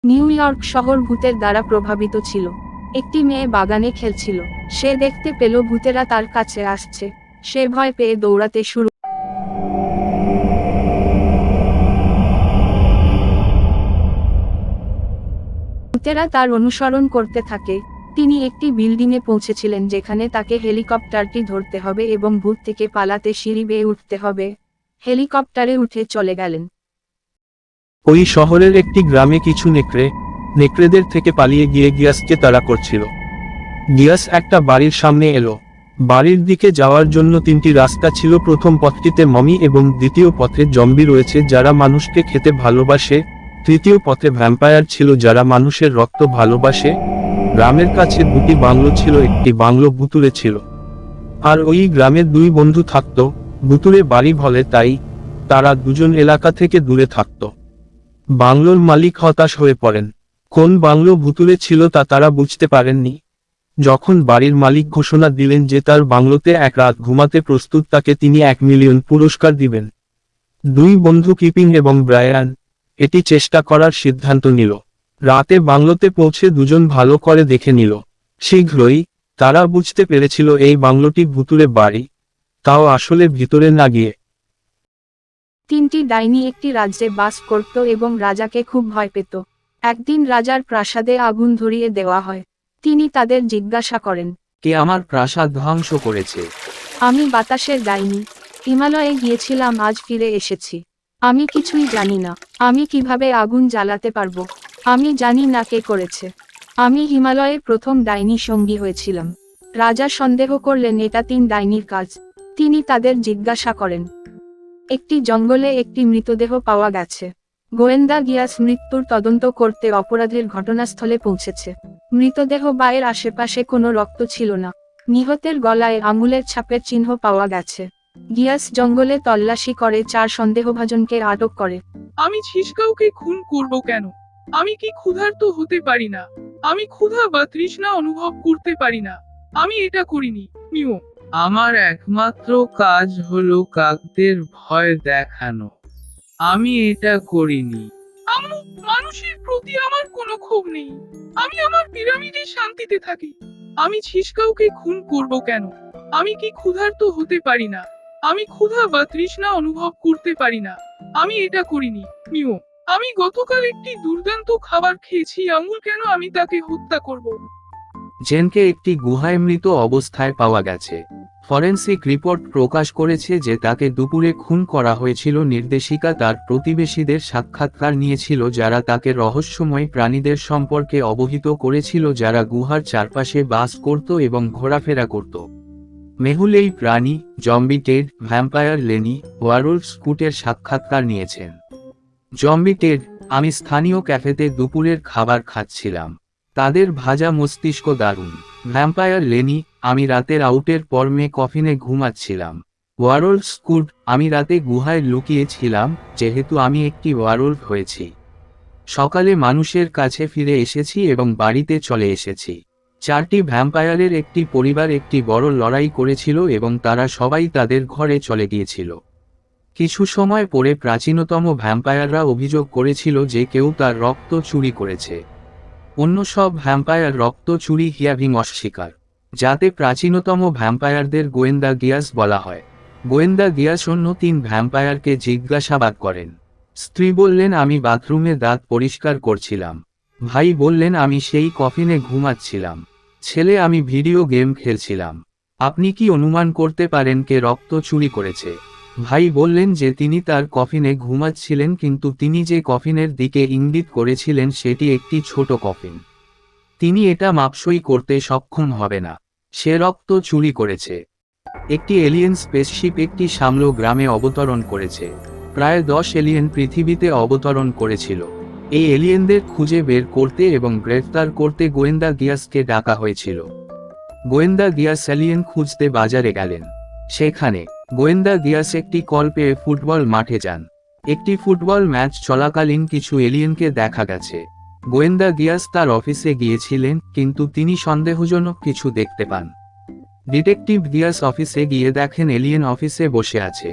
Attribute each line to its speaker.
Speaker 1: New York শহর ভূতের দ্বারা প্রভাবিত ছিল। একটি মেয়ে বাগানে খেলছিল। সে দেখতে পেল ভূতেরা তার কাছে আসছে। সে ভয় পেয়ে দৌড়াতে শুরু। ভূতেরা তার অনুসরণ করতে থাকে। তিনি একটি বিল্ডিংয়ে পৌঁছেছিলেন যেখানে তাকে হেলিকপ্টারটি ধরতে হবে এবং ভূত থেকে পালাতে সিঁড়ি বেয়ে উঠতে হবে। হেলিকপ্টারে উঠে চলে গেলেন।
Speaker 2: ওই শহরের একটি গ্রামে কিছু নেকড়েদের থেকে পালিয়ে গিয়ে গিয়াসকে তাড়া করছিল। গিয়াস একটা বাড়ির সামনে এলো। বাড়ির দিকে যাওয়ার জন্য তিনটি রাস্তা ছিল। প্রথম পথটিতে মমি এবং দ্বিতীয় পথে জম্বি রয়েছে যারা মানুষকে খেতে ভালোবাসে। তৃতীয় পথে ভ্যাম্পায়ার ছিল যারা মানুষের রক্ত ভালোবাসে। গ্রামের কাছে দুটি বাংলো ছিল, একটি বাংলো ভুতুড়ে ছিল। আর ওই গ্রামের দুই বন্ধু থাকত। ভুতুড়ে বাড়ি বলে তাই তারা দুজন এলাকা থেকে দূরে থাকত। বাংলোর মালিক হতাশ হয়ে পড়েন। কোন বাংলো ভুতুড়ে ছিল তা তারা বুঝতে পারেননি। যখন বাড়ির মালিক ঘোষণা দিলেন যে তার বাংলোতে এক রাত ঘুমাতে প্রস্তুত তাকে তিনি 1 মিলিয়ন পুরস্কার দিবেন, দুই বন্ধু কিপিং এবং ব্রায়ান এটি চেষ্টা করার সিদ্ধান্ত নিল। রাতে বাংলোতে পৌঁছে দুজন ভালো করে দেখে নিল। শীঘ্রই তারা বুঝতে পেরেছিল এই বাংলোটি ভুতুড়ে বাড়ি, তাও আসলে ভিতরে না গিয়ে।
Speaker 1: তিনটি ডাইনি একটি রাজ্যে বাস করত এবং রাজাকে খুব ভয় পেত। একদিন রাজার প্রাসাদে আগুন ধরিয়ে দেওয়া হয়। তিনি তাদের জিজ্ঞাসা করেন,
Speaker 3: কে আমার প্রাসাদ ধ্বংস করেছে?
Speaker 1: আমি বাতাসের ডাইনি। হিমালয়ে গিয়েছিলাম, আজ ফিরে এসেছি। আমি কিছুই জানি না। আমি কিভাবে আগুন জ্বালাতে পারবো? আমি জানি না কে করেছে। আমি হিমালয়ে প্রথম ডাইনি সঙ্গী হয়েছিলাম। রাজা সন্দেহ করলেন এটা 3 ডাইনির কাজ। তিনি তাদের জিজ্ঞাসা করেন, একটি জঙ্গলে একটি মৃতদেহ পাওয়া গেছে। গোয়েন্দা গিয়াস মৃত্যুর তদন্ত করতে অপরাধের ঘটনাস্থলে পৌঁছেছে। মৃতদেহ বায়ের আশেপাশে কোনো রক্ত ছিল না। নিহতের গলায় আঙুলের ছাপের চিহ্ন পাওয়া গেছে। গিয়াস জঙ্গলে তল্লাশি করে 4 সন্দেহভাজনকে আটক করে।
Speaker 4: আমি ছিসকাউকে খুন করব কেন? আমি কি ক্ষুধার্ত হতে পারি না? আমি ক্ষুধা বা তৃষ্ণা অনুভব করতে পারি না। আমি এটা করিনি। মিও, আমার একমাত্র কাজ হলো কাকদের ভয় দেখানো। আমি এটা করিনি। আম্মু, মানুষের প্রতি আমার কোনো ক্ষোভ নেই। আমি আমার পিরামিডে শান্তিতে থাকি। আমি ছিসকাউকে খুন করব কেন? আমি কি ক্ষুধার্ত হতে পারি না? আমি ক্ষুধা বা তৃষ্ণা অনুভব করতে পারি না। আমি এটা করিনি। মিও, আমি গতকাল একটি দুর্দান্ত খাবার খেয়েছি। আঙুল কেন আমি তাকে হত্যা করব?
Speaker 3: জেনকে একটি গুহায় মৃত অবস্থায় পাওয়া গেছে। ফরেনসিক রিপোর্ট প্রকাশ করেছে যে তাকে দুপুরে খুন করা হয়েছিল। নির্দেশিকা তার প্রতিবেশীদের সাক্ষাৎকার নিয়েছিল যারা তাকে রহস্যময় প্রাণীদের সম্পর্কে অবহিত করেছিল যারা গুহার চারপাশে বাস করত এবং ঘোরাফেরা করত। মেহুল এই প্রাণী, জম্বি টেড, ভ্যাম্পায়ার লেনি, ওয়ারুলফ স্কুটের সাক্ষাৎকার নিয়েছেন। জম্বি টেড, আমি স্থানীয় ক্যাফেতে দুপুরের খাবার খাচ্ছিলাম। তাদের ভাজা মস্তিষ্ক দারুণ। ভ্যাম্পায়ার লেনি, আমি রাতের আউটের পর কফিনে ঘুমাচ্ছিলাম। ওয়ারুলফ স্কুট, আমি রাতে গুহায় লুকিয়েছিলাম যেহেতু আমি একটি ওয়ারুলফ হয়েছি। সকালে মানুষের কাছে ফিরে এসেছি এবং বাড়িতে চলে এসেছি। 4টি ভ্যাম্পায়ারের একটি পরিবার একটি বড় লড়াই করেছিল এবং তারা সবাই তাদের ঘরে চলে গিয়েছিল। কিছু সময় পরে প্রাচীনতম ভ্যাম্পায়াররা অভিযোগ করেছিল যে কেউ তার রক্ত চুরি করেছে। অন্য সব ভ্যাম্পায়ার রক্ত চুরি হিয়াভিং অস্বীকার, যাতে প্রাচীনতম ভ্যাম্পায়ারদের গোয়েন্দা গিয়াস বলা হয়। গোয়েন্দা গিয়াস অন্য 3 ভ্যাম্পায়ারকে জিজ্ঞাসাবাদ করেন। স্ত্রী বললেন, আমি বাথরুমে দাঁত পরিষ্কার করছিলাম। ভাই বললেন, আমি সেই কফিনে ঘুমাচ্ছিলাম। ছেলে, আমি ভিডিও গেম খেলছিলাম। আপনি কি অনুমান করতে পারেন কে রক্ত চুরি করেছে? ভাই বললেন যে তিনি তার কফিনে ঘুমাচ্ছিলেন, কিন্তু তিনি যে কফিনের দিকে ইঙ্গিত করেছিলেন সেটি একটি ছোট কফিন। তিনি এটা মাপসই করতে সক্ষম হবে না। সে রক্ত চুরি করেছে। একটি এলিয়েন স্পেসশিপ একটি সামলো গ্রামে অবতরণ করেছে। প্রায় 10 এলিয়েন পৃথিবীতে অবতরণ করেছিল। এই এলিয়েনদের খুঁজে বের করতে এবং গ্রেফতার করতে গোয়েন্দা গিয়াসকে ডাকা হয়েছিল। গোয়েন্দা গিয়াস এলিয়েন খুঁজতে বাজারে গেলেন। সেখানে গোয়েন্দা গিয়াস একটি কল পেয়ে ফুটবল মাঠে যান। একটি ফুটবল ম্যাচ চলাকালীন কিছু এলিয়েনকে দেখা গেছে। গোয়েন্দা গিয়াস তার অফিসে গিয়েছিলেন, কিন্তু তিনি সন্দেহজনক কিছু দেখতে পান। ডিটেকটিভ গিয়াস অফিসে গিয়ে দেখেন এলিয়েন অফিসে বসে আছে।